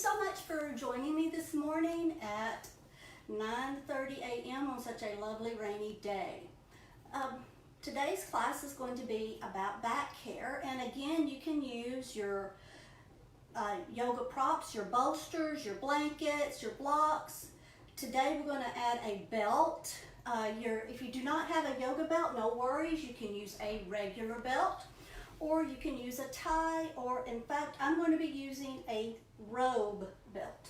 so much for joining me this morning at 9:30 a.m. on such a lovely rainy day. Today's class is going to be about back care, and again you can use your yoga props, your bolsters, your blankets, your blocks. Today we're going to add a belt. If you do not have a yoga belt, no worries, you can use a regular belt, or you can use a tie, or in fact I'm going to be using a robe belt.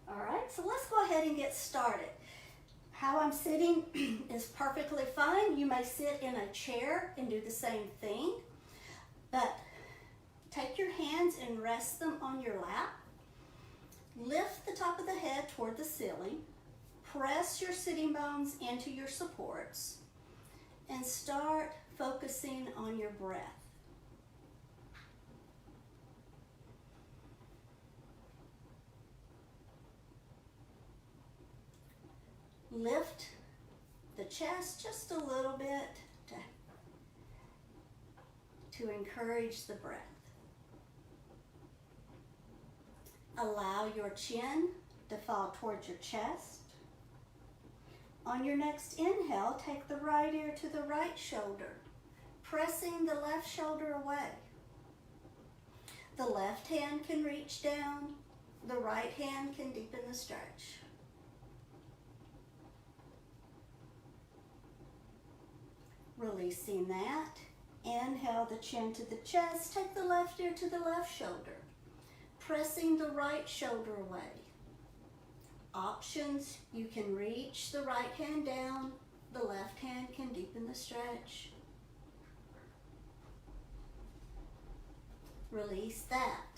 All right, so let's go ahead and get started. How I'm sitting is perfectly fine. You may sit in a chair and do the same thing, but take your hands and rest them on your lap. Lift the top of the head toward the ceiling. Press your sitting bones into your supports and start focusing on your breath. Lift the chest just a little bit to encourage the breath. Allow your chin to fall towards your chest. On your next inhale, take the right ear to the right shoulder, pressing the left shoulder away. The left hand can reach down, the right hand can deepen the stretch. Releasing that, inhale the chin to the chest, take the left ear to the left shoulder, pressing the right shoulder away. Options, you can reach the right hand down, the left hand can deepen the stretch. Release that.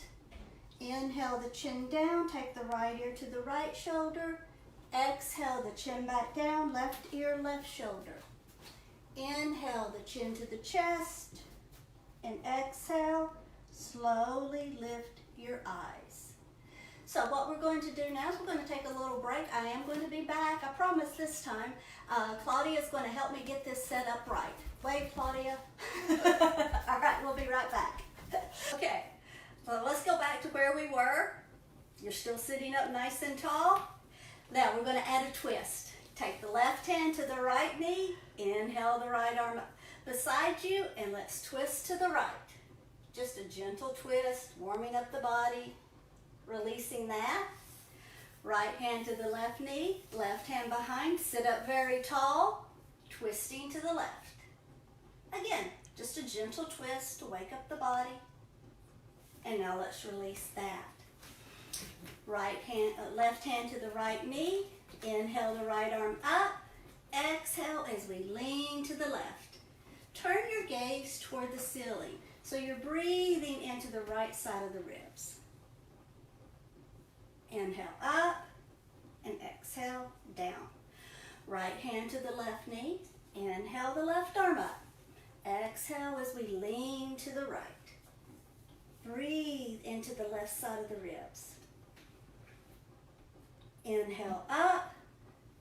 Inhale the chin down, take the right ear to the right shoulder, exhale the chin back down, left ear, left shoulder. Inhale the chin to the chest, and exhale, slowly lift your eyes. So what we're going to do now is we're going to take a little break. I am going to be back, I promise this time. Claudia is going to help me get this set up right. Wave, Claudia. All right, we'll be right back. Okay, so let's go back to where we were. You're still sitting up nice and tall. Now we're going to add a twist. Take the left hand to the right knee, inhale the right arm up beside you, and let's twist to the right. Just a gentle twist, warming up the body, releasing that. Right hand to the left knee, left hand behind, sit up very tall, twisting to the left. Again, just a gentle twist to wake up the body. And now let's release that. Left hand to the right knee, inhale the right arm up, exhale as we lean to the left. Turn your gaze toward the ceiling, so you're breathing into the right side of the ribs. Inhale up and exhale down. Right hand to the left knee, inhale the left arm up. Exhale as we lean to the right. Breathe into the left side of the ribs. Inhale up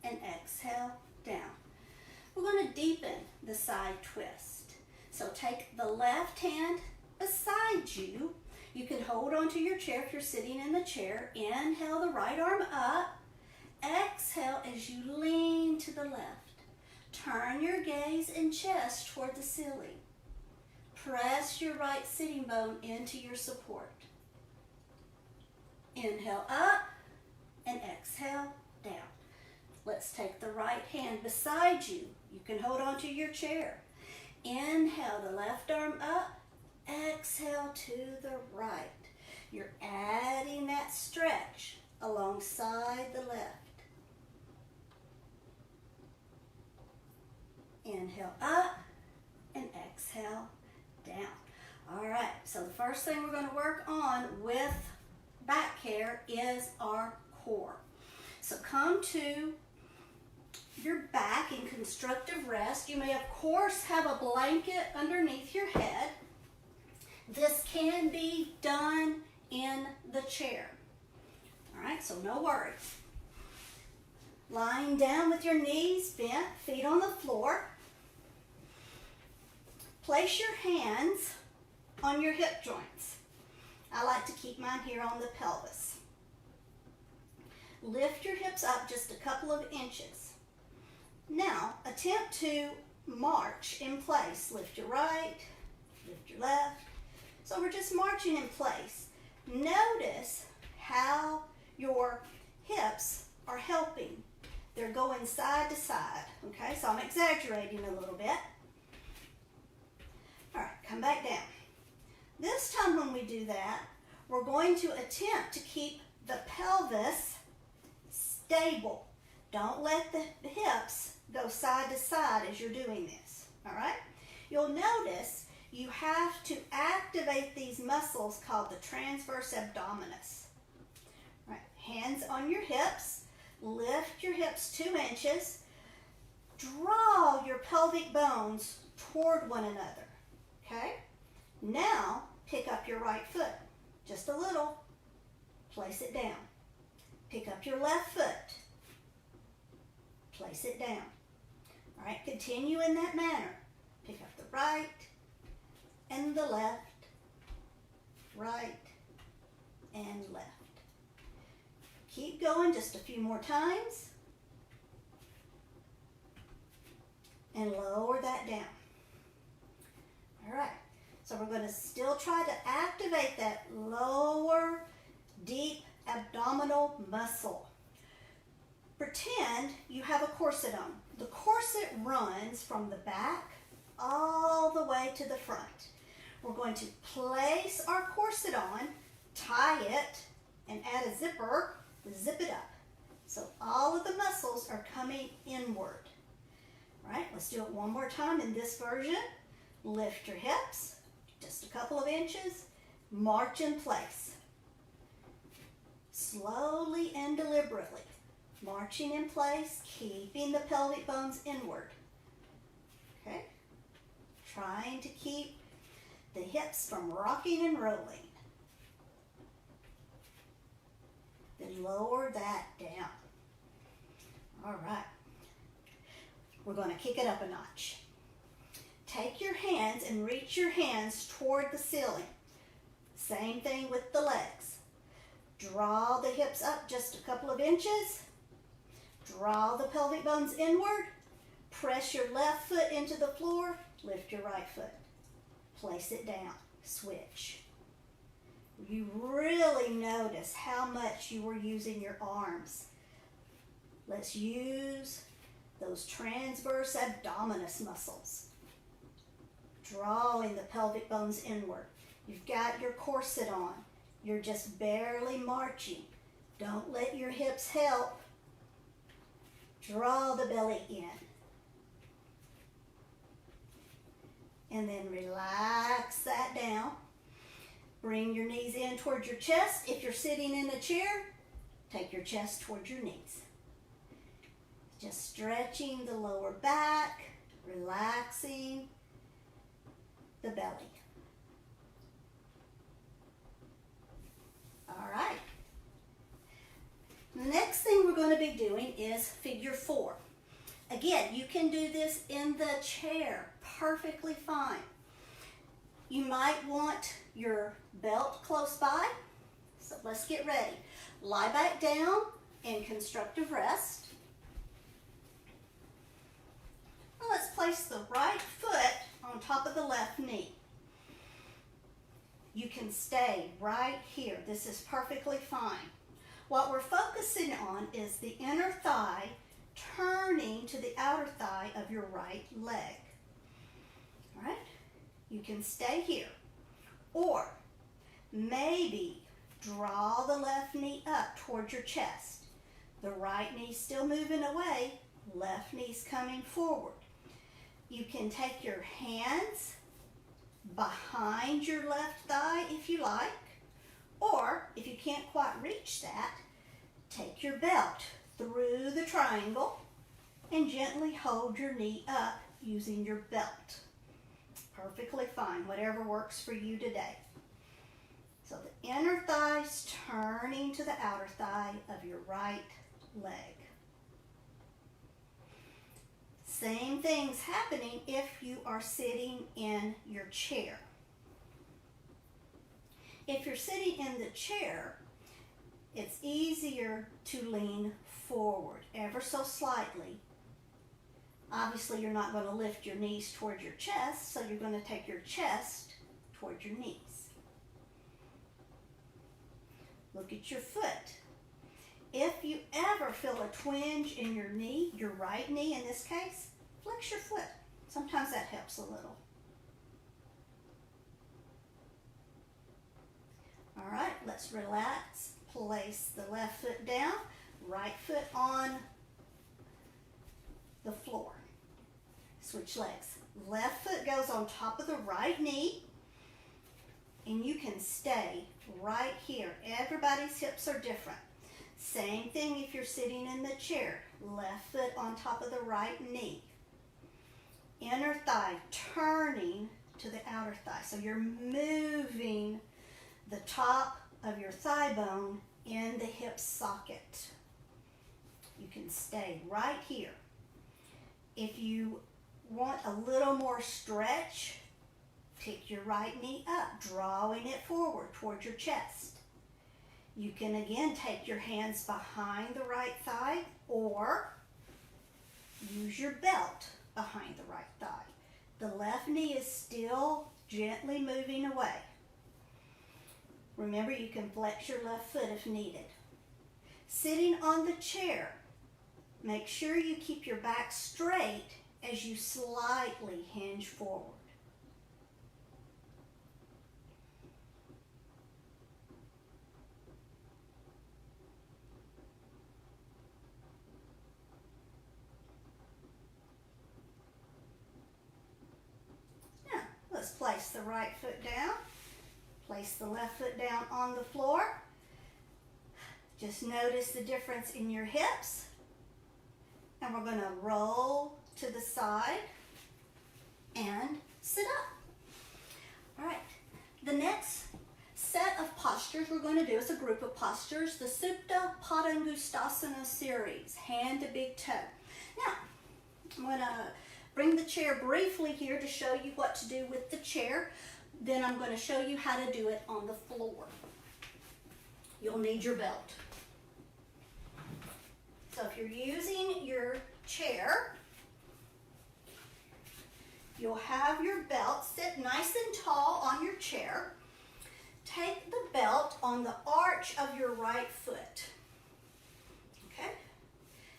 and exhale down. We're going to deepen the side twist. So take the left hand beside you. You can hold onto your chair if you're sitting in the chair. Inhale the right arm up. Exhale as you lean to the left. Turn your gaze and chest toward the ceiling. Press your right sitting bone into your support. Inhale up and exhale down. Let's take the right hand beside you. You can hold onto your chair. Inhale the left arm up. Exhale to the right. You're adding that stretch alongside the left. Inhale up and exhale down. All right, so the first thing we're going to work on with back care is our core. So come to your back in constructive rest. You may of course have a blanket underneath your head. This can be done in the chair. All right, so no worries. Lying down with your knees bent, feet on the floor. Place your hands on your hip joints. I like to keep mine here on the pelvis. Lift your hips up just a couple of inches. Now, attempt to march in place. Lift your right, lift your left. So we're just marching in place. Notice how your hips are helping. They're going side to side, okay? So I'm exaggerating a little bit. All right, come back down. This time when we do that, we're going to attempt to keep the pelvis stable. Don't let the hips go side to side as you're doing this, all right? You'll notice you have to activate these muscles called the transverse abdominis. All right, hands on your hips, lift your hips 2 inches, draw your pelvic bones toward one another, okay? Now, pick up your right foot, just a little, place it down. Pick up your left foot, place it down. All right, continue in that manner. Pick up the right and the left, right and left. Keep going just a few more times. And lower that down. All right, so we're going to still try to activate that lower, deep abdominal muscle. Pretend you have a corset on. The corset runs from the back all the way to the front. We're going to place our corset on, tie it, and add a zipper, zip it up. So all of the muscles are coming inward. All right, let's do it one more time in this version. Lift your hips, just a couple of inches, march in place. Slowly and deliberately, marching in place, keeping the pelvic bones inward. Okay? Trying to keep the hips from rocking and rolling. Then lower that down. All right. We're going to kick it up a notch. Take your hands and reach your hands toward the ceiling. Same thing with the legs. Draw the hips up just a couple of inches. Draw the pelvic bones inward. Press your left foot into the floor. Lift your right foot. Place it down. Switch. You really notice how much you were using your arms. Let's use those transverse abdominis muscles. Drawing the pelvic bones inward. You've got your corset on. You're just barely marching. Don't let your hips help. Draw the belly in. And then relax that down. Bring your knees in towards your chest. If you're sitting in a chair, take your chest towards your knees. Just stretching the lower back, relaxing the belly. All right. The next thing we're going to be doing is figure 4. Again, you can do this in the chair perfectly fine. You might want your belt close by, so let's get ready. Lie back down in constructive rest. Now let's place the right foot on top of the left knee. You can stay right here. This is perfectly fine. What we're focusing on is the inner thigh turning to the outer thigh of your right leg. All right? You can stay here. Or maybe draw the left knee up towards your chest. The right knee's still moving away, left knee's coming forward. You can take your hands behind your left thigh if you like, or if you can't quite reach that, take your belt through the triangle and gently hold your knee up using your belt. Perfectly fine, whatever works for you today. So the inner thigh's turning to the outer thigh of your right leg. Same thing's happening if you are sitting in your chair. If you're sitting in the chair, it's easier to lean forward ever so slightly. Obviously, you're not going to lift your knees toward your chest, so you're going to take your chest toward your knees. Look at your foot. If you ever feel a twinge in your knee, your right knee in this case, flex your foot. Sometimes that helps a little. All right, let's relax. Place the left foot down, right foot on the floor. Switch legs. Left foot goes on top of the right knee, and you can stay right here. Everybody's hips are different. Same thing if you're sitting in the chair. Left foot on top of the right knee. Inner thigh turning to the outer thigh. So you're moving the top of your thigh bone in the hip socket. You can stay right here. If you want a little more stretch, pick your right knee up, drawing it forward towards your chest. You can again take your hands behind the right thigh or use your belt behind the right thigh. The left knee is still gently moving away. Remember, you can flex your left foot if needed. Sitting on the chair, make sure you keep your back straight as you slightly hinge forward. Now, let's place the right foot down. Place the left foot down on the floor. Just notice the difference in your hips. And we're going to roll to the side and sit up. All right. The next set of postures we're going to do is a group of postures, the Supta Padangusthasana series, hand to big toe. Now, I'm going to bring the chair briefly here to show you what to do with the chair. Then I'm going to show you how to do it on the floor. You'll need your belt. So if you're using your chair, you'll have your belt sit nice and tall on your chair. Take the belt on the arch of your right foot. Okay?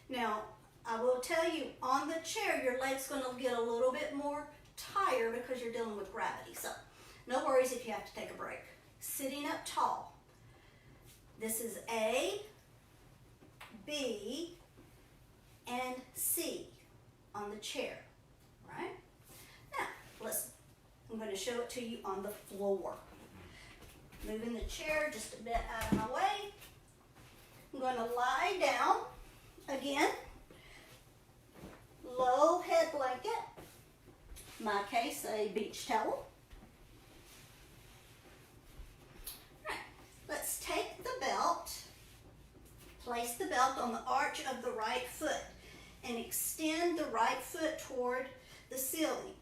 Now, I will tell you, on the chair, your leg's going to get a little bit more tired because you're dealing with gravity. So, no worries if you have to take a break. Sitting up tall. This is A, B, and C on the chair, right? Now, I'm going to show it to you on the floor. Moving the chair just a bit out of my way. I'm going to lie down again. Low head blanket. In my case, a beach towel. Let's take the belt, place the belt on the arch of the right foot, and extend the right foot toward the ceiling.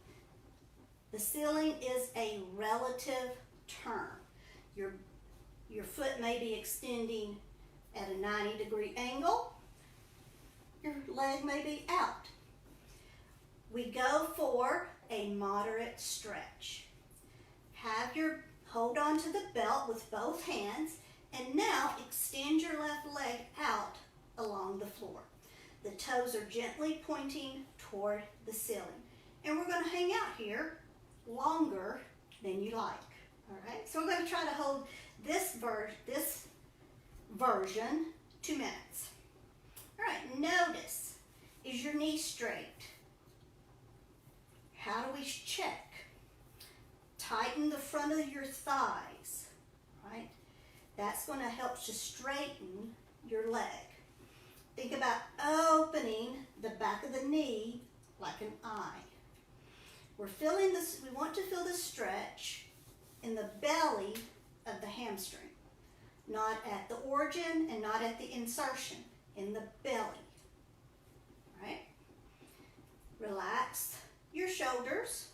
The ceiling is a relative term. Your foot may be extending at a 90-degree angle. Your leg may be out. We go for a moderate stretch. Hold on to the belt with both hands, and now extend your left leg out along the floor. The toes are gently pointing toward the ceiling. And we're going to hang out here longer than you like. All right, so we're going to try to hold this version 2 minutes. All right, notice, is your knee straight? How do we check? Tighten the front of your thighs, right? That's going to help to straighten your leg. Think about opening the back of the knee like an eye. We want to feel the stretch in the belly of the hamstring, not at the origin and not at the insertion, in the belly, right? Relax your shoulders.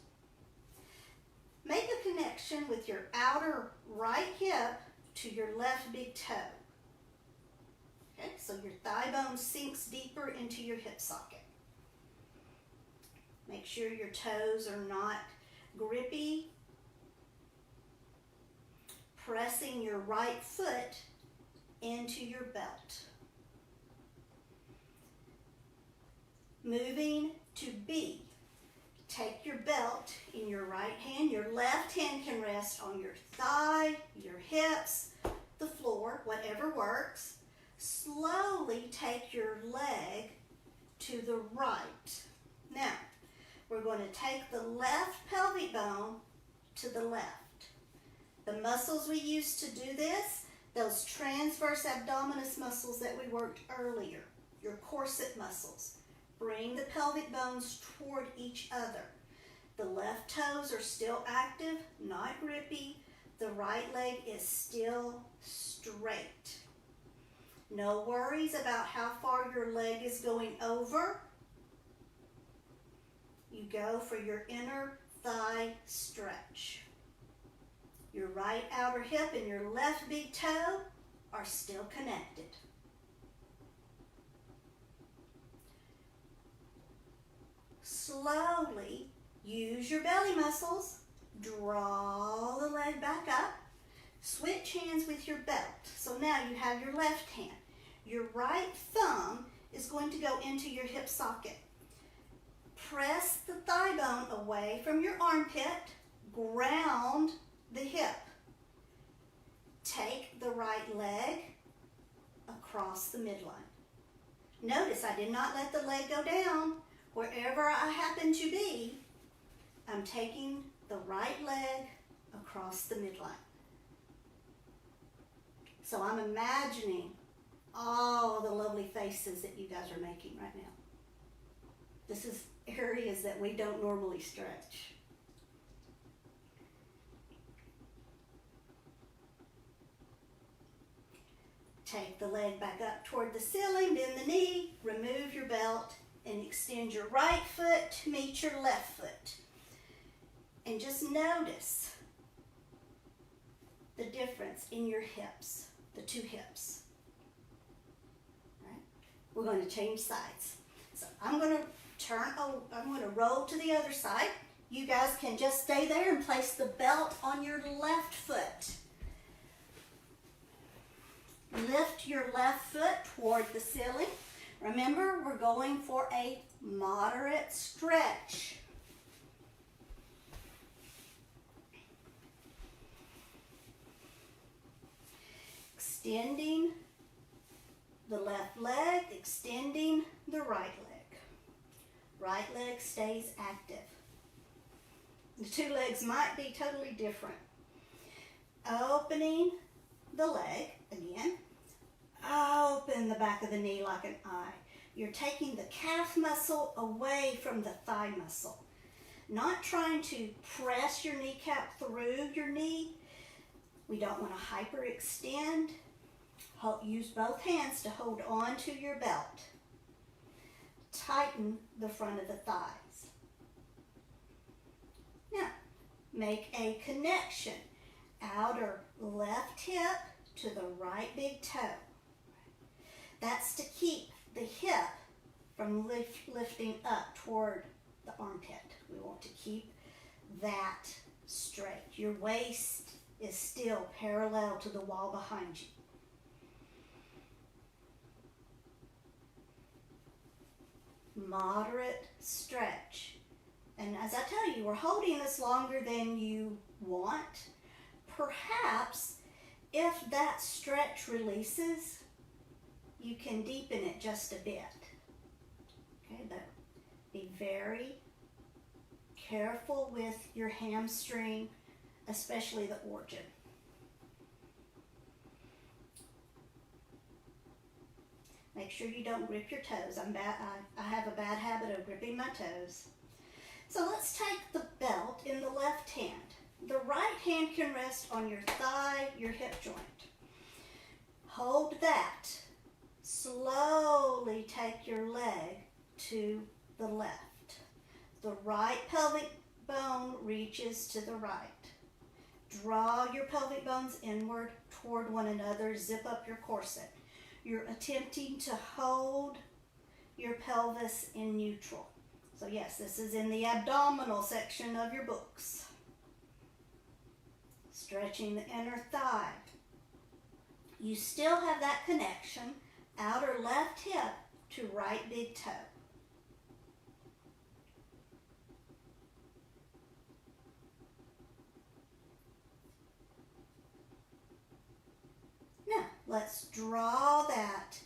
Make a connection with your outer right hip to your left big toe. so your thigh bone sinks deeper into your hip socket. Make sure your toes are not grippy. Pressing your right foot into your belt. Moving to B. Take your belt in your right hand. Your left hand can rest on your thigh, your hips, the floor, whatever works. Slowly take your leg to the right. Now, we're going to take the left pelvic bone to the left. The muscles we use to do this, those transverse abdominis muscles that we worked earlier, your corset muscles. Bring the pelvic bones toward each other. The left toes are still active, not grippy. The right leg is still straight. No worries about how far your leg is going over. You go for your inner thigh stretch. Your right outer hip and your left big toe are still connected. Slowly use your belly muscles. Draw the leg back up. Switch hands with your belt. So now you have your left hand. Your right thumb is going to go into your hip socket. Press the thigh bone away from your armpit. Ground the hip. Take the right leg across the midline. Notice I did not let the leg go down. Wherever I happen to be, I'm taking the right leg across the midline. So I'm imagining all the lovely faces that you guys are making right now. This is areas that we don't normally stretch. Take the leg back up toward the ceiling, bend the knee, remove your belt, and extend your right foot to meet your left foot. And just notice the difference in your hips, the two hips. Right? We're going to change sides. So I'm going to roll to the other side. You guys can just stay there and place the belt on your left foot. Lift your left foot toward the ceiling. Remember, we're going for a moderate stretch. Extending the left leg, extending the right leg. Right leg stays active. The two legs might be totally different. Opening the leg again. Open the back of the knee like an eye. You're taking the calf muscle away from the thigh muscle. Not trying to press your kneecap through your knee. We don't want to hyperextend. Use both hands to hold on to your belt. Tighten the front of the thighs. Now, make a connection. Outer left hip to the right big toe. That's to keep the hip from lifting up toward the armpit. We want to keep that straight. Your waist is still parallel to the wall behind you. Moderate stretch. And as I tell you, we're holding this longer than you want. Perhaps if that stretch releases, you can deepen it just a bit. Okay, but be very careful with your hamstring, especially the origin. Make sure you don't grip your toes. I have a bad habit of gripping my toes. So let's take the belt in the left hand. The right hand can rest on your thigh, your hip joint. Hold that. Slowly take your leg to the left. The right pelvic bone reaches to the right. Draw your pelvic bones inward toward one another. Zip up your corset. You're attempting to hold your pelvis in neutral. So yes, this is in the abdominal section of your books. Stretching the inner thigh. You still have that connection, outer left hip to right big toe. Now, let's draw that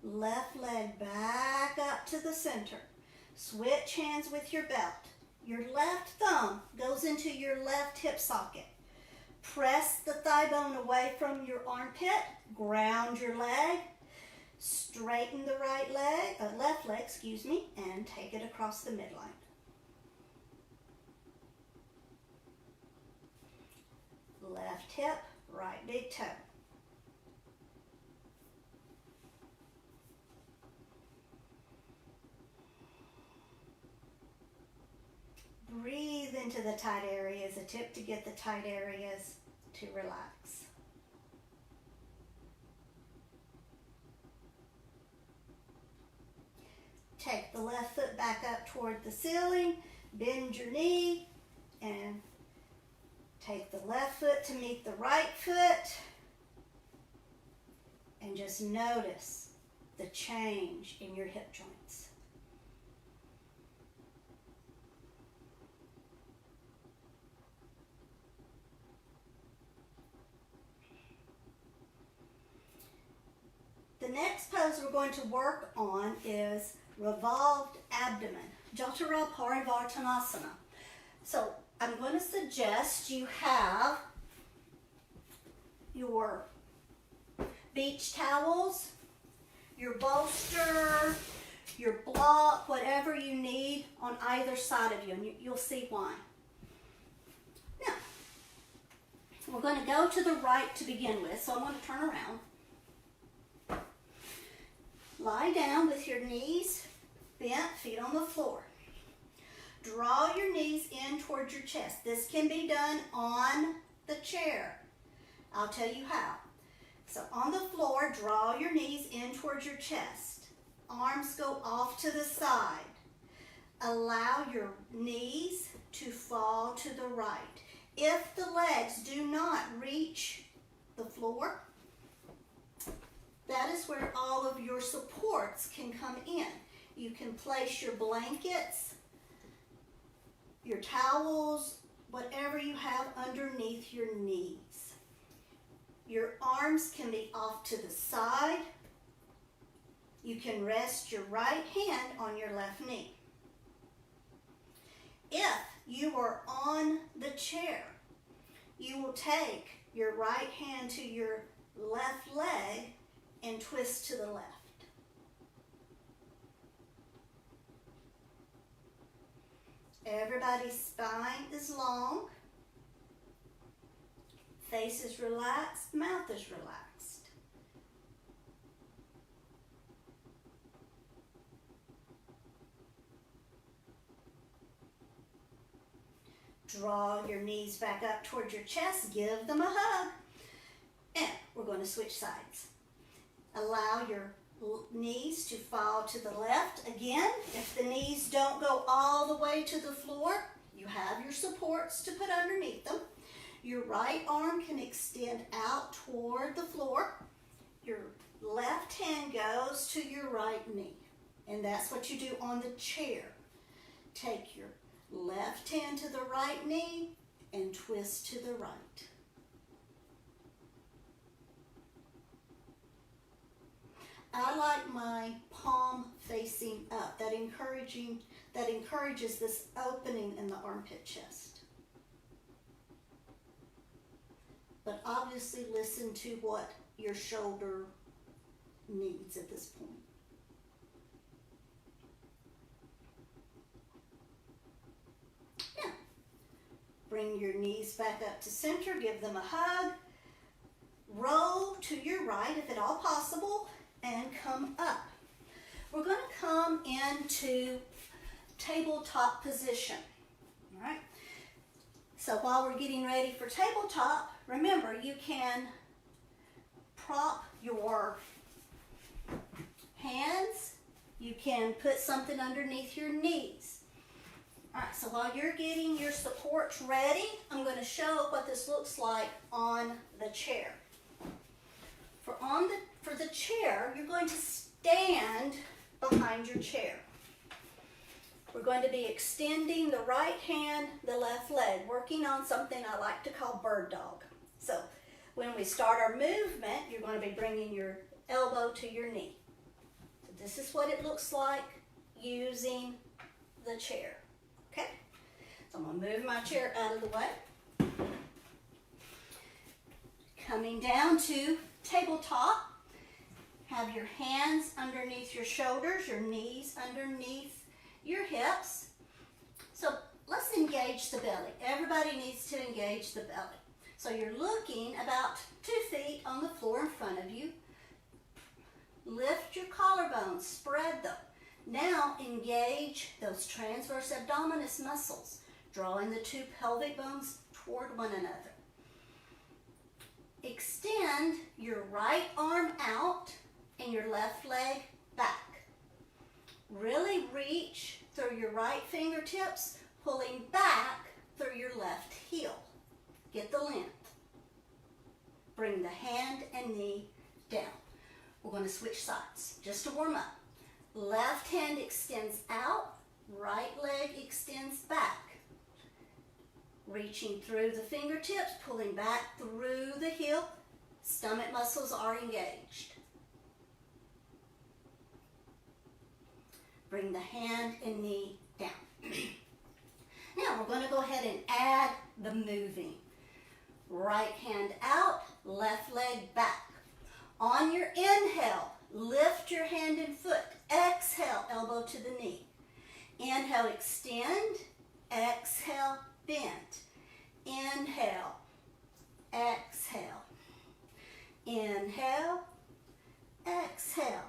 left leg back up to the center. Switch hands with your belt. Your left thumb goes into your left hip socket. Press the thigh bone away from your armpit. Ground your leg. Straighten the left leg, and take it across the midline. Left hip, right big toe. Breathe into the tight areas. A tip to get the tight areas to relax. Take the left foot back up toward the ceiling. Bend your knee and take the left foot to meet the right foot. And just notice the change in your hip joints. The next pose we're going to work on is revolved abdomen, Jatara Parivartanasana. So I'm going to suggest you have your beach towels, your bolster, your block, whatever you need on either side of you, and you'll see why. Now, we're going to go to the right to begin with, so I'm going to turn around. Lie down with your knees bent, feet on the floor. Draw your knees in towards your chest. This can be done on the chair. I'll tell you how. So on the floor, draw your knees in towards your chest. Arms go off to the side. Allow your knees to fall to the right. If the legs do not reach the floor, that is where all of your supports can come in. You can place your blankets, your towels, whatever you have underneath your knees. Your arms can be off to the side. You can rest your right hand on your left knee. If you are on the chair, you will take your right hand to your left leg and twist to the left. Everybody's spine is long. Face is relaxed, mouth is relaxed. Draw your knees back up towards your chest. Give them a hug. And we're going to switch sides. Allow your knees to fall to the left. Again, if the knees don't go all the way to the floor, you have your supports to put underneath them. Your right arm can extend out toward the floor. Your left hand goes to your right knee. And that's what you do on the chair. Take your left hand to the right knee and twist to the right. I like my palm facing up. That encourages this opening in the armpit chest. But obviously listen to what your shoulder needs at this point. Now, bring your knees back up to center. Give them a hug. Roll to your right if at all possible. And come up. We're going to come into tabletop position. All right. So while we're getting ready for tabletop, remember you can prop your can put something underneath your knees. All right, so while you're getting your supports ready, I'm going to show what this looks like on the chair. For the chair, you're going to stand behind your chair. We're going to be extending the right hand, the left leg, working on something I like to call bird dog. So when we start our movement, you're going to be bringing your elbow to your knee. So this is what it looks like using the chair. Okay? So I'm going to move my chair out of the way. Coming down to tabletop. Have your hands underneath your shoulders, your knees underneath your hips. So let's engage the belly. Everybody needs to engage the belly. So you're looking about 2 feet on the floor in front of you. Lift your collarbones, spread them. Now engage those transverse abdominis muscles, drawing the 2 pelvic bones toward one another. Extend your right arm out and your left leg back. Really reach through your right fingertips, pulling back through your left heel. Get the length. Bring the hand and knee down. We're going to switch sides just to warm up. Left hand extends out, right leg extends back. Reaching through the fingertips, pulling back through the hip. Stomach muscles are engaged. Bring the hand and knee down. Now we're going to go ahead and add the moving. Right hand out, left leg back. On your inhale, lift your hand and foot. Exhale, elbow to the knee. Inhale, extend. Exhale, bend. Inhale, exhale. Inhale, exhale.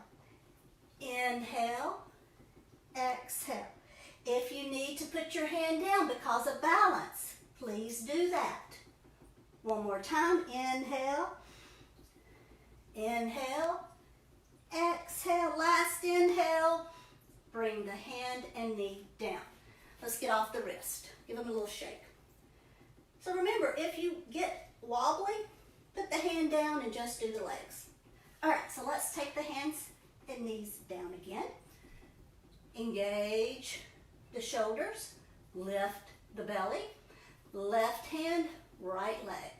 Inhale, exhale. If you need to put your hand down because of balance, please do that. One more time. Inhale, inhale, exhale. Last inhale. Bring the hand and knee down. Let's get off the wrist. Give them a little shake. So remember, if you get wobbly, put the hand down and just do the legs. All right, so let's take the hands and knees down again. Engage the shoulders, lift the belly, left hand, right leg.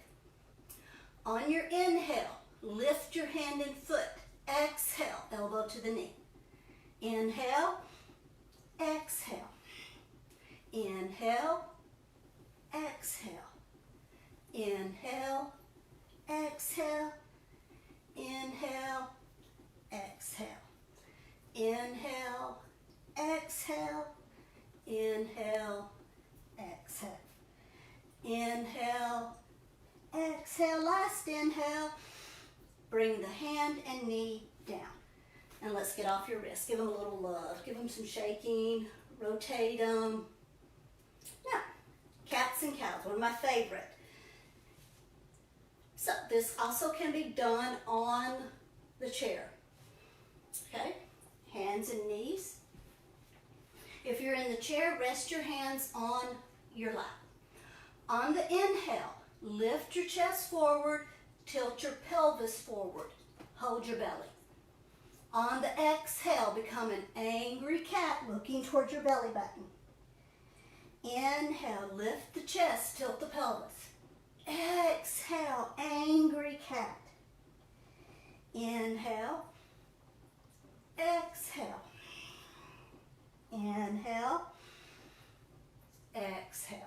On your inhale, lift your hand and foot. Exhale, elbow to the knee. Inhale, exhale. Inhale, exhale. Inhale, exhale. Inhale, exhale. Inhale, exhale. Inhale, exhale. Inhale, exhale. Last inhale. Bring the hand and knee down. And let's get off your wrist. Give them a little love. Give them some shaking. Rotate them. Now, cats and cows, one of my favorite. So this also can be done on the chair. Okay? Hands and knees. If you're in the chair, rest your hands on your lap. On the inhale, lift your chest forward, tilt your pelvis forward, hold your belly. On the exhale, become an angry cat looking towards your belly button. Inhale, lift the chest, tilt the pelvis. Exhale, angry cat. Inhale, exhale. Inhale, exhale.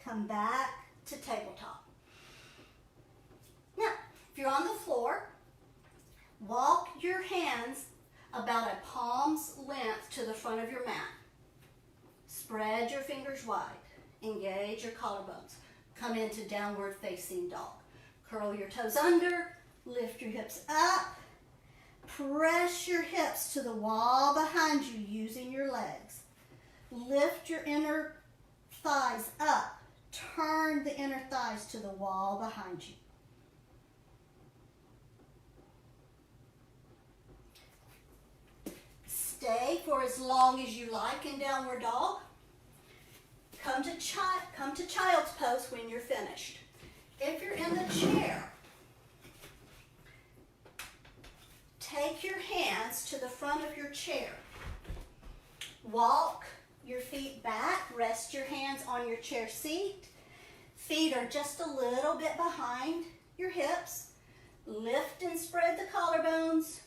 Come back to tabletop. Now, if you're on the floor, walk your hands about a palm's length to the front of your mat. Spread your fingers wide. Engage your collarbones. Come into downward facing dog. Curl your toes under. Lift your hips up. Press your hips to the wall behind you using your legs. Lift your inner thighs up. Turn the inner thighs to the wall behind you. for as long as you like in downward dog. Come to child's pose when you're finished. If you're in the chair, take your hands to the front of your chair. Walk your feet back, rest your hands on your chair seat. Feet are just a little bit behind your hips. Lift and spread the collarbones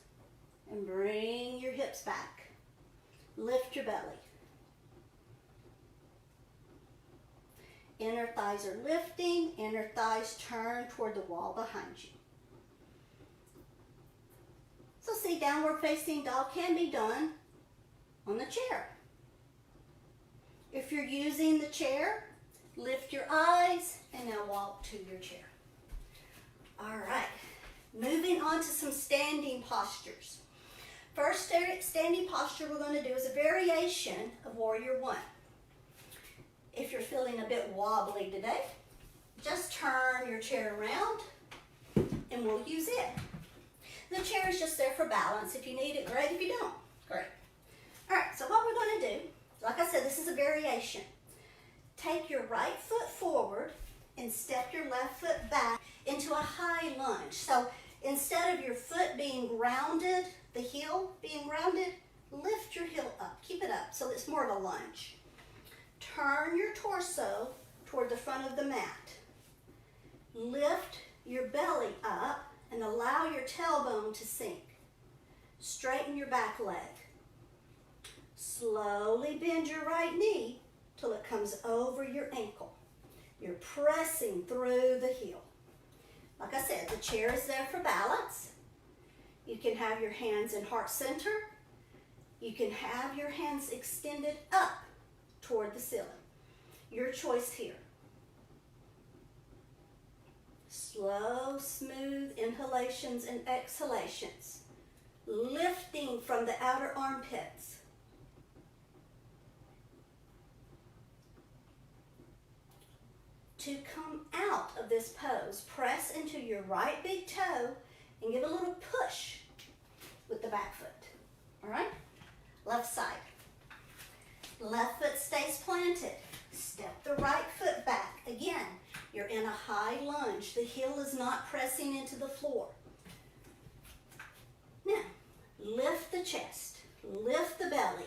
and bring your hips back. Lift your belly. Inner thighs are lifting, inner thighs turn toward the wall behind you. So see, downward facing dog can be done on the chair. If you're using the chair, lift your eyes and now walk to your chair. All right, moving on to some standing postures. First standing posture we're going to do is a variation of Warrior One. If you're feeling a bit wobbly today, just turn your chair around and we'll use it. The chair is just there for balance. If you need it, great. If you don't, great. All right, so what we're going to do, like I said, this is a variation. Take your right foot forward and step your left foot back into a high lunge. So instead of your foot being grounded, the heel being grounded, lift your heel up. Keep it up so it's more of a lunge. Turn your torso toward the front of the mat. Lift your belly up and allow your tailbone to sink. Straighten your back leg. Slowly bend your right knee till it comes over your ankle. You're pressing through the heel. Like I said, the chair is there for balance. You can have your hands in heart center. You can have your hands extended up toward the ceiling. Your choice here. Slow, smooth inhalations and exhalations. Lifting from the outer armpits. To come out of this pose, press into your right big toe and give a little push with the back foot. All right? Left side. Left foot stays planted. Step the right foot back. Again, you're in a high lunge. The heel is not pressing into the floor. Now, lift the chest. Lift the belly.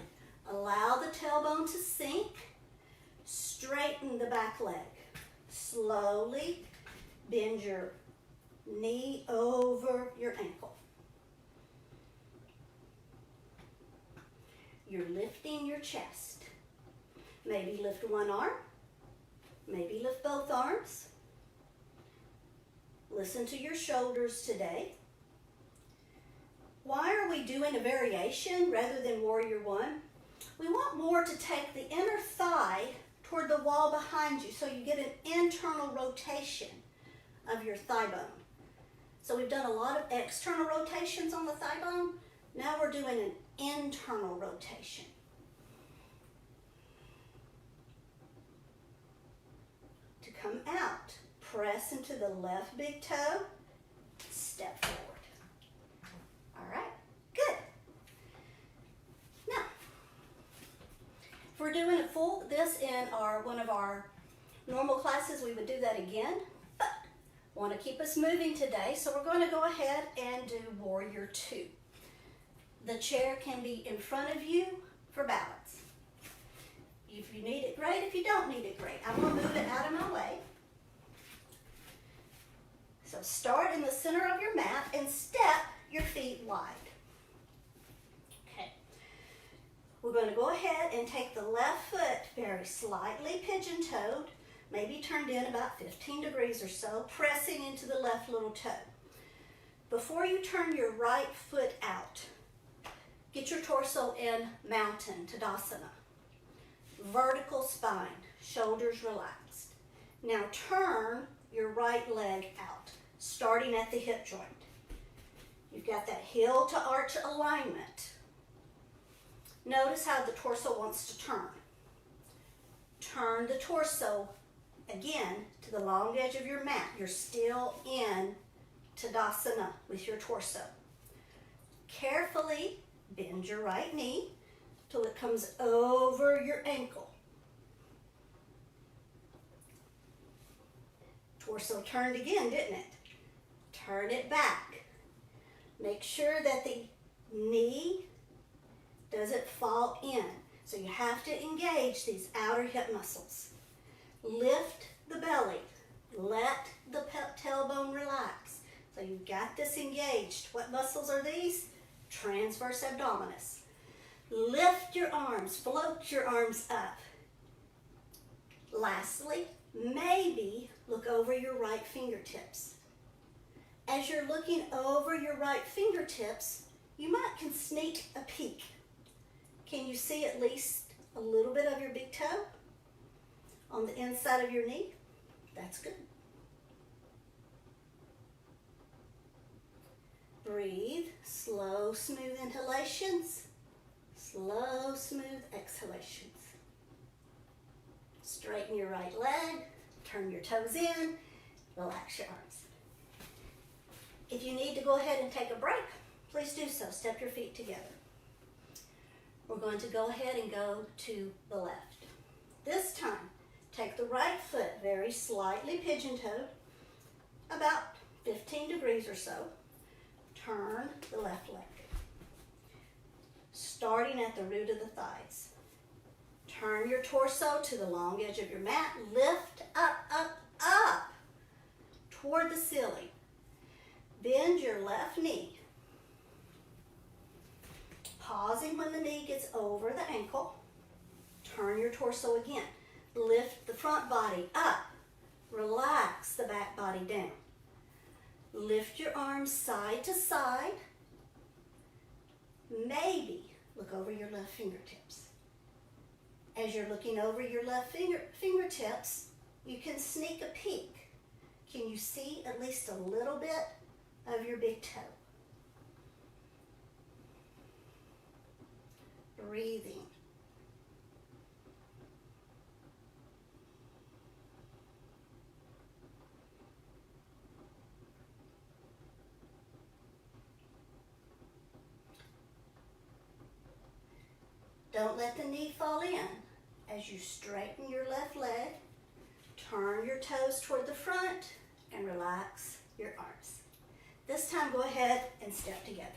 Allow the tailbone to sink. Straighten the back leg. Slowly bend your knee over your ankle. You're lifting your chest. Maybe lift one arm. Maybe lift both arms. Listen to your shoulders today. Why are we doing a variation rather than Warrior One? We want more to take the inner thigh toward the wall behind you so you get an internal rotation of your thigh bone. So we've done a lot of external rotations on the thigh bone. Now we're doing an internal rotation. To come out, press into the left big toe, step forward. All right, good. Now, if we're doing this in one of our normal classes, we would do that again, but want to keep us moving today, so we're going to go ahead and do Warrior Two. The chair can be in front of you for balance. If you need it, great. If you don't need it, great. I'm going to move it out of my way. So start in the center of your mat and step your feet wide. Okay. We're going to go ahead and take the left foot very slightly pigeon-toed, maybe turned in about 15 degrees or so, pressing into the left little toe. Before you turn your right foot out, get your torso in mountain, Tadasana. Vertical spine, shoulders relaxed. Now turn your right leg out, starting at the hip joint. You've got that heel to arch alignment. Notice how the torso wants to turn. Turn the torso again to the long edge of your mat. You're still in Tadasana with your torso. Carefully bend your right knee. till it comes over your ankle. Torso turned again, didn't it? Turn it back. Make sure that the knee doesn't fall in. So you have to engage these outer hip muscles. Lift the belly. Let the tailbone relax. So you've got this engaged. What muscles are these? Transverse abdominis. Lift your arms. Float your arms up. Lastly, maybe look over your right fingertips. As you're looking over your right fingertips, you might can sneak a peek. Can you see at least a little bit of your big toe on the inside of your knee? That's good. Breathe. Slow, smooth inhalations. Slow, smooth exhalations. Straighten your right leg. Turn your toes in. Relax your arms. If you need to go ahead and take a break, please do so. Step your feet together. We're going to go ahead and go to the left. This time, take the right foot very slightly pigeon-toed, about 15 degrees or so. Turn the left leg. Starting at the root of the thighs. Turn your torso to the long edge of your mat. Lift up, up, up toward the ceiling. Bend your left knee. Pausing when the knee gets over the ankle. Turn your torso again. Lift the front body up. Relax the back body down. Lift your arms side to side. Maybe look over your left fingertips. As you're looking over your left fingertips, you can sneak a peek. Can you see at least a little bit of your big toe? Breathing. Don't let the knee fall in. As you straighten your left leg, turn your toes toward the front and relax your arms. This time go ahead and step together.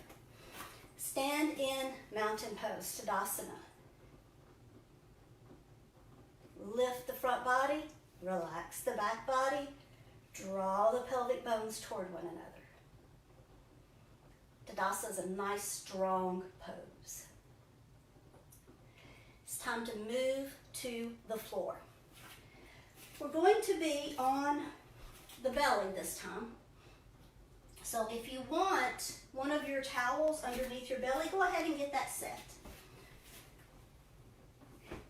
Stand in mountain pose, Tadasana. Lift the front body, relax the back body, draw the pelvic bones toward one another. Tadasana is a nice, strong pose. It's time to move to the floor. We're going to be on the belly this time. So if you want one of your towels underneath your belly, go ahead and get that set.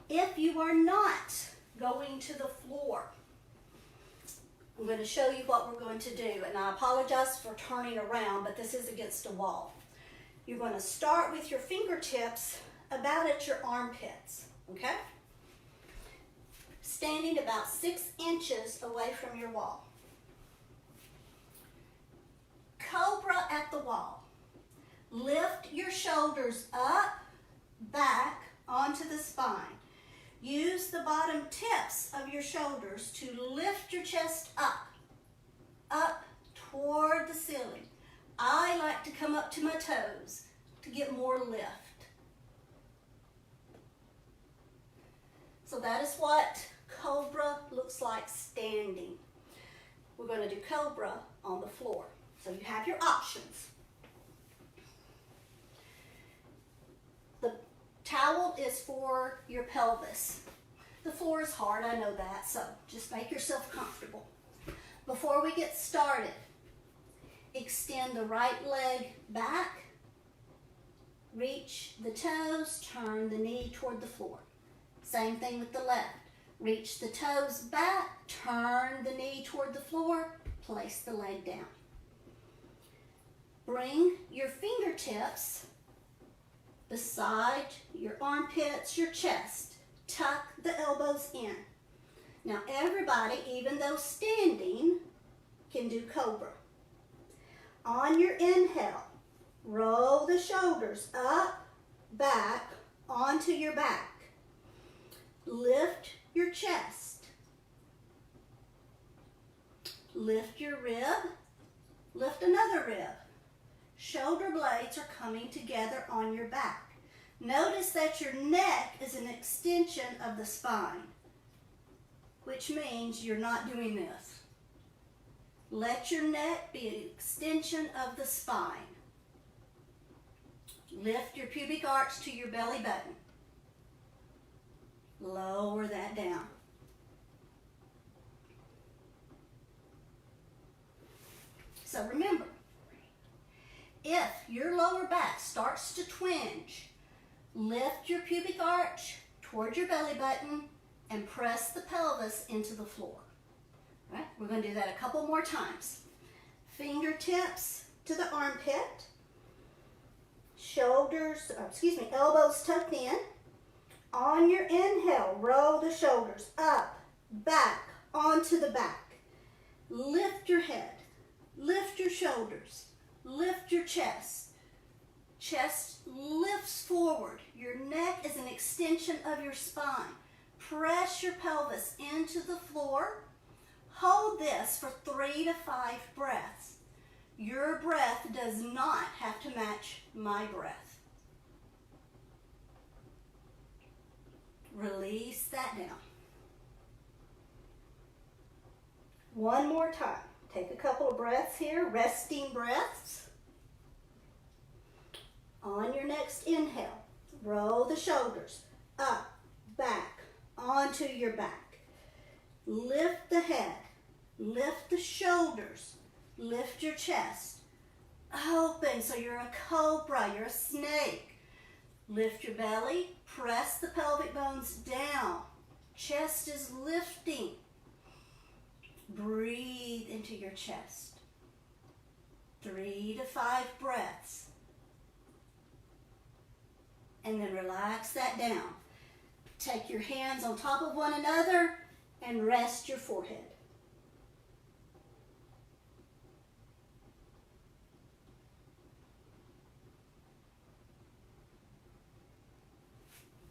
If you are not going to the floor, I'm going to show you what we're going to do. And I apologize for turning around, but this is against a wall. You're going to start with your fingertips about at your armpits, okay? Standing about 6 inches away from your wall. Cobra at the wall. Lift your shoulders up, back, onto the spine. Use the bottom tips of your shoulders to lift your chest up toward the ceiling. I like to come up to my toes to get more lift. So that is what Cobra looks like standing. We're going to do Cobra on the floor. So you have your options. The towel is for your pelvis. The floor is hard, I know that, so just make yourself comfortable. Before we get started, extend the right leg back, reach the toes, turn the knee toward the floor. Same thing with the left. Reach the toes back, turn the knee toward the floor, place the leg down. Bring your fingertips beside your armpits, your chest. Tuck the elbows in. Now everybody, even though standing, can do Cobra. On your inhale, roll the shoulders up, back, onto your back. Lift your chest. Lift your rib. Lift another rib. Shoulder blades are coming together on your back. Notice that your neck is an extension of the spine, which means you're not doing this. Let your neck be an extension of the spine. Lift your pubic arch to your belly button. Lower that down. So remember, if your lower back starts to twinge, lift your pubic arch toward your belly button and press the pelvis into the floor. All right, we're going to do that a couple more times. Fingertips to the armpit. Elbows tucked in. On your inhale, roll the shoulders up, back, onto the back. Lift your head. Lift your shoulders. Lift your chest. Chest lifts forward. Your neck is an extension of your spine. Press your pelvis into the floor. Hold this for 3 to 5 breaths. Your breath does not have to match my breath. Release that down. One more time. Take a couple of breaths here, resting breaths. On your next inhale, roll the shoulders up, back, onto your back. Lift the head, lift the shoulders, lift your chest. Open so you're a cobra, you're a snake. Lift your belly, press the pelvic bones down. Chest is lifting. Breathe into your chest. 3 to 5 breaths. And then relax that down. Take your hands on top of one another and rest your forehead.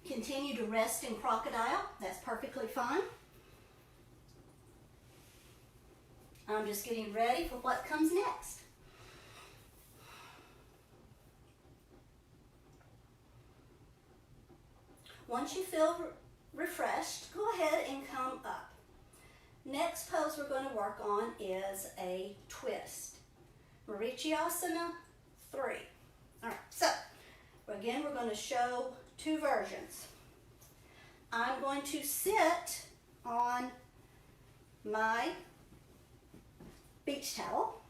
Continue to rest in crocodile. That's perfectly fine. I'm just getting ready for what comes next. Once you feel refreshed, go ahead and come up. Next pose we're going to work on is a twist. Marichyasana 3. All right, so again, we're going to show 2 versions. I'm going to sit on my beach towel,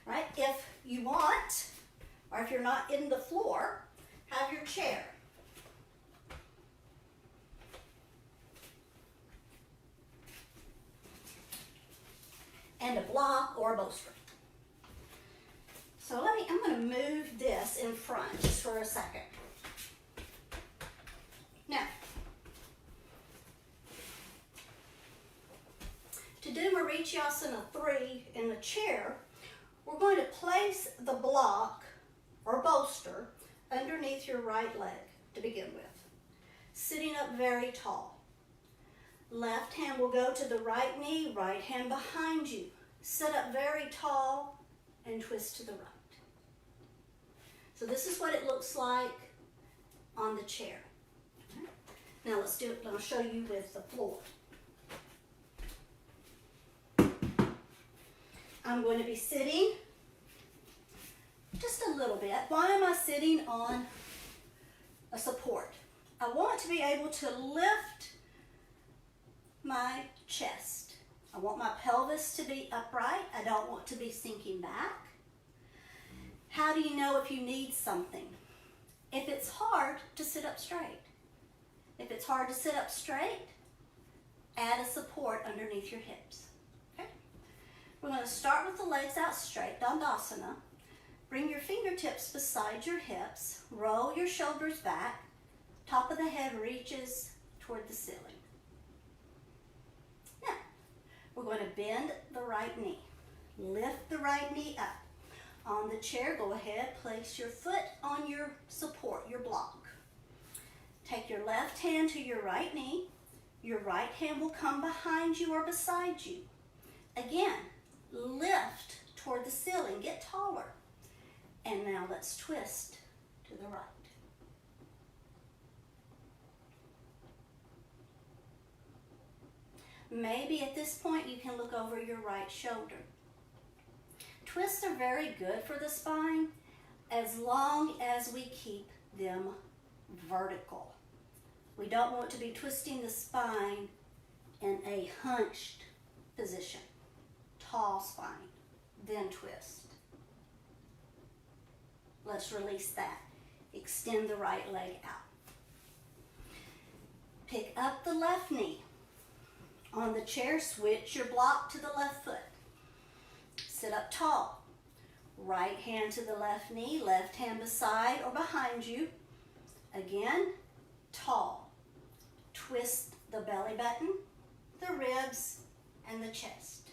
right? If you want, or if you're not in the floor, have your chair. And a block or a bolster. So I'm going to move this in front just for a second. Now, to do Marichyasana 3 in the chair, we're going to place the block or bolster underneath your right leg to begin with. Sitting up very tall. Left hand will go to the right knee, right hand behind you. Sit up very tall and twist to the right. So this is what it looks like on the chair. Now let's do it. I'll show you with the floor. I'm going to be sitting just a little bit. Why am I sitting on a support? I want to be able to lift my chest. I want my pelvis to be upright. I don't want to be sinking back. How do you know if you need something? If it's hard to sit up straight. If it's hard to sit up straight, add a support underneath your hips. Okay? We're going to start with the legs out straight, Dandasana. Bring your fingertips beside your hips. Roll your shoulders back. Top of the head reaches toward the ceiling. Now, we're going to bend the right knee. Lift the right knee up. On the chair, go ahead, place your foot on your support, your block. Take your left hand to your right knee. Your right hand will come behind you or beside you. Again, lift toward the ceiling. Get taller. And now let's twist to the right. Maybe at this point you can look over your right shoulder. Twists are very good for the spine as long as we keep them vertical. We don't want to be twisting the spine in a hunched position. Tall spine, then twist. Let's release that. Extend the right leg out. Pick up the left knee. On the chair, switch your block to the left foot. Sit up tall. Right hand to the left knee, left hand beside or behind you. Again, tall. Twist the belly button, the ribs, and the chest.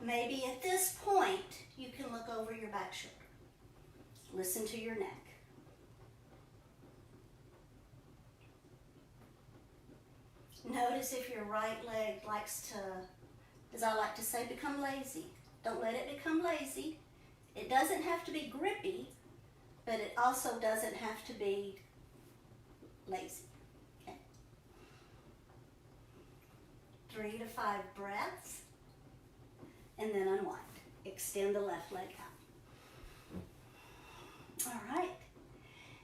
Maybe at this point, you can look over your back shoulder. Listen to your neck. Notice if your right leg likes to, as I like to say, become lazy. Don't let it become lazy. It doesn't have to be grippy, but it also doesn't have to be lazy. Okay. 3 to 5 breaths, and then unwind. Extend the left leg out. All right.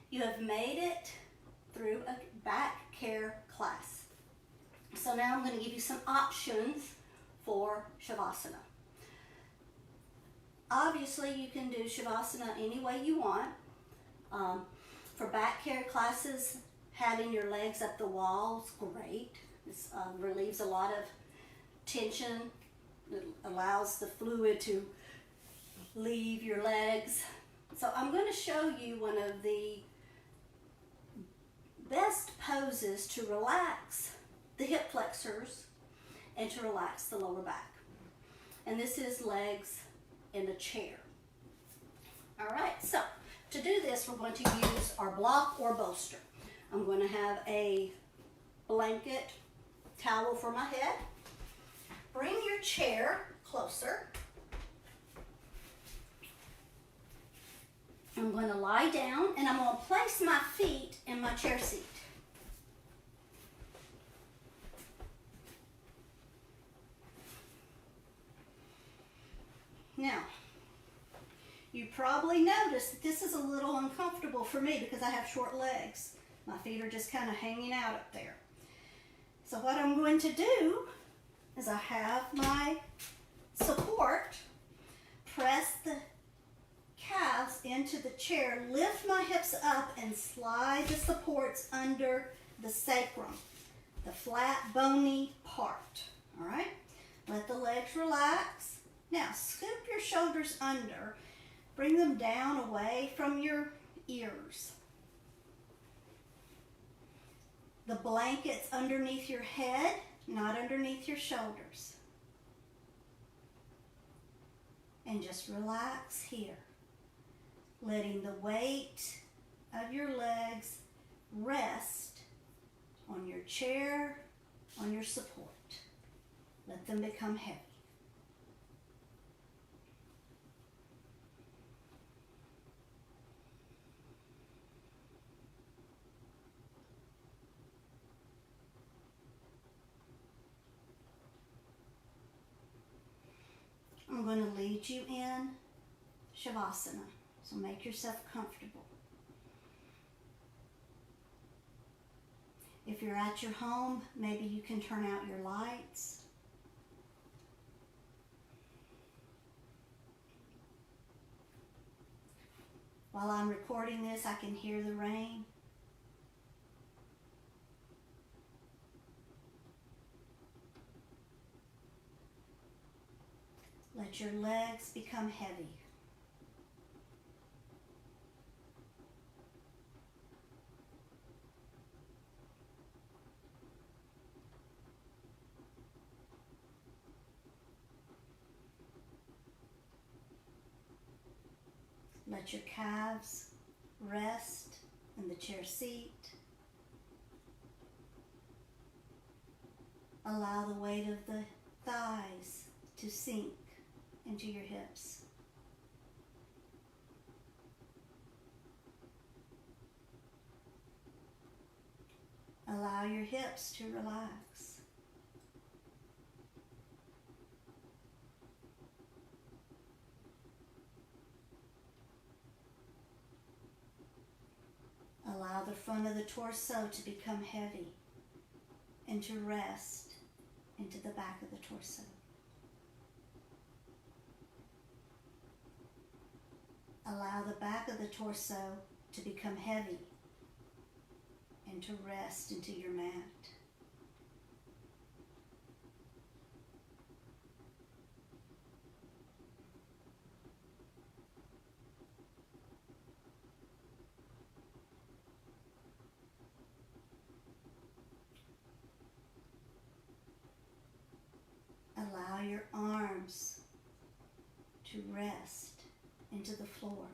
You have made it through a back care class. So now I'm going to give you some options for Shavasana. Obviously, you can do Shavasana any way you want. For back care classes, having your legs up the wall is great. This relieves a lot of tension. It allows the fluid to leave your legs. So I'm going to show you one of the best poses to relax the hip flexors and to relax the lower back. And this is legs in a chair. All right, so to do this, we're going to use our block or bolster. I'm going to have a blanket towel for my head. Bring your chair closer. I'm going to lie down and I'm going to place my feet in my chair seat. Now, you probably noticed that this is a little uncomfortable for me because I have short legs. My feet are just kind of hanging out up there. So what I'm going to do is I have my support, press the calves into the chair, lift my hips up and slide the supports under the sacrum, the flat bony part. All right, let the legs relax. Now scoop your shoulders under, bring them down away from your ears. The blanket's underneath your head, not underneath your shoulders. And just relax here, letting the weight of your legs rest on your chair, on your support. Let them become heavy. I'm going to lead you in Shavasana, so make yourself comfortable. If you're at your home, maybe you can turn out your lights. While I'm recording this, I can hear the rain. Let your legs become heavy. Let your calves rest in the chair seat. Allow the weight of the thighs to sink into your hips. Allow your hips to relax. Allow the front of the torso to become heavy and to rest into the back of the torso. Allow the back of the torso to become heavy and to rest into your mat. Allow your arms to rest into the floor.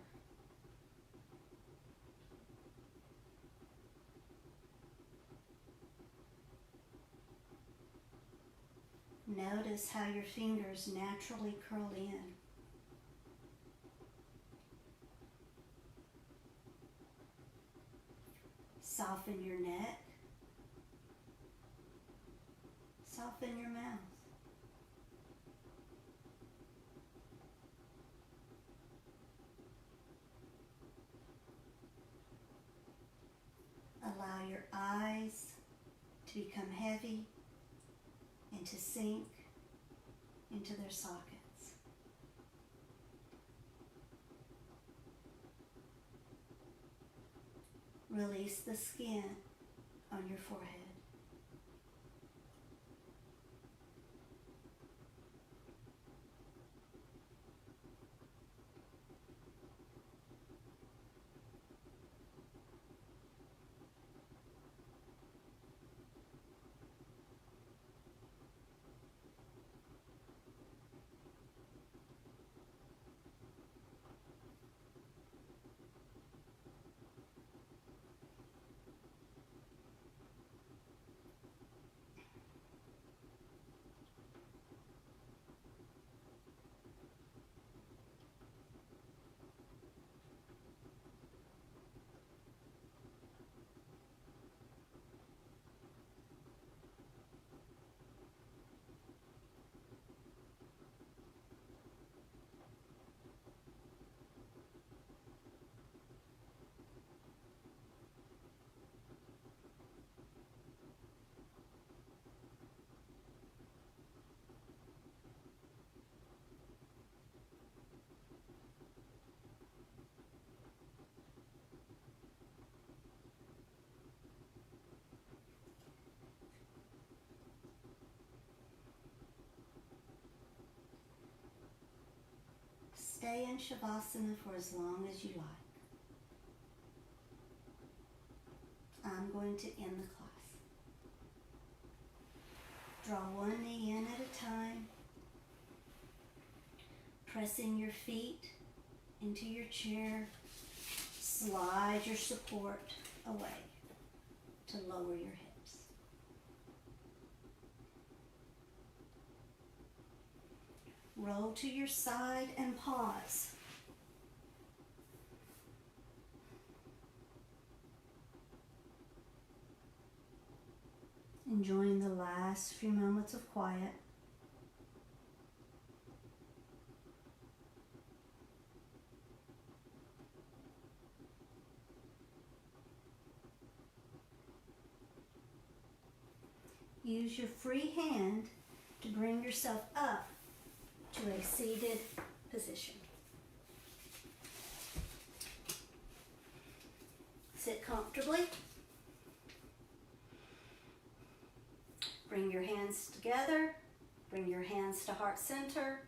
Notice how your fingers naturally curl in. Soften your neck. Soften your mouth. Allow your eyes to become heavy and to sink into their sockets. Release the skin on your forehead. Stay in Shavasana for as long as you like. I'm going to end the class. Draw one knee in at a time, pressing your feet into your chair. Slide your support away to lower your hips. Roll to your side and pause. Enjoying the last few moments of quiet. Use your free hand to bring yourself up to a seated position. Sit comfortably. Bring your hands together. Bring your hands to heart center.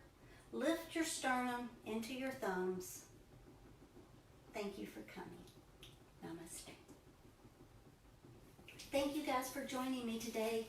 Lift your sternum into your thumbs. Thank you for coming. Namaste. Thank you guys for joining me today.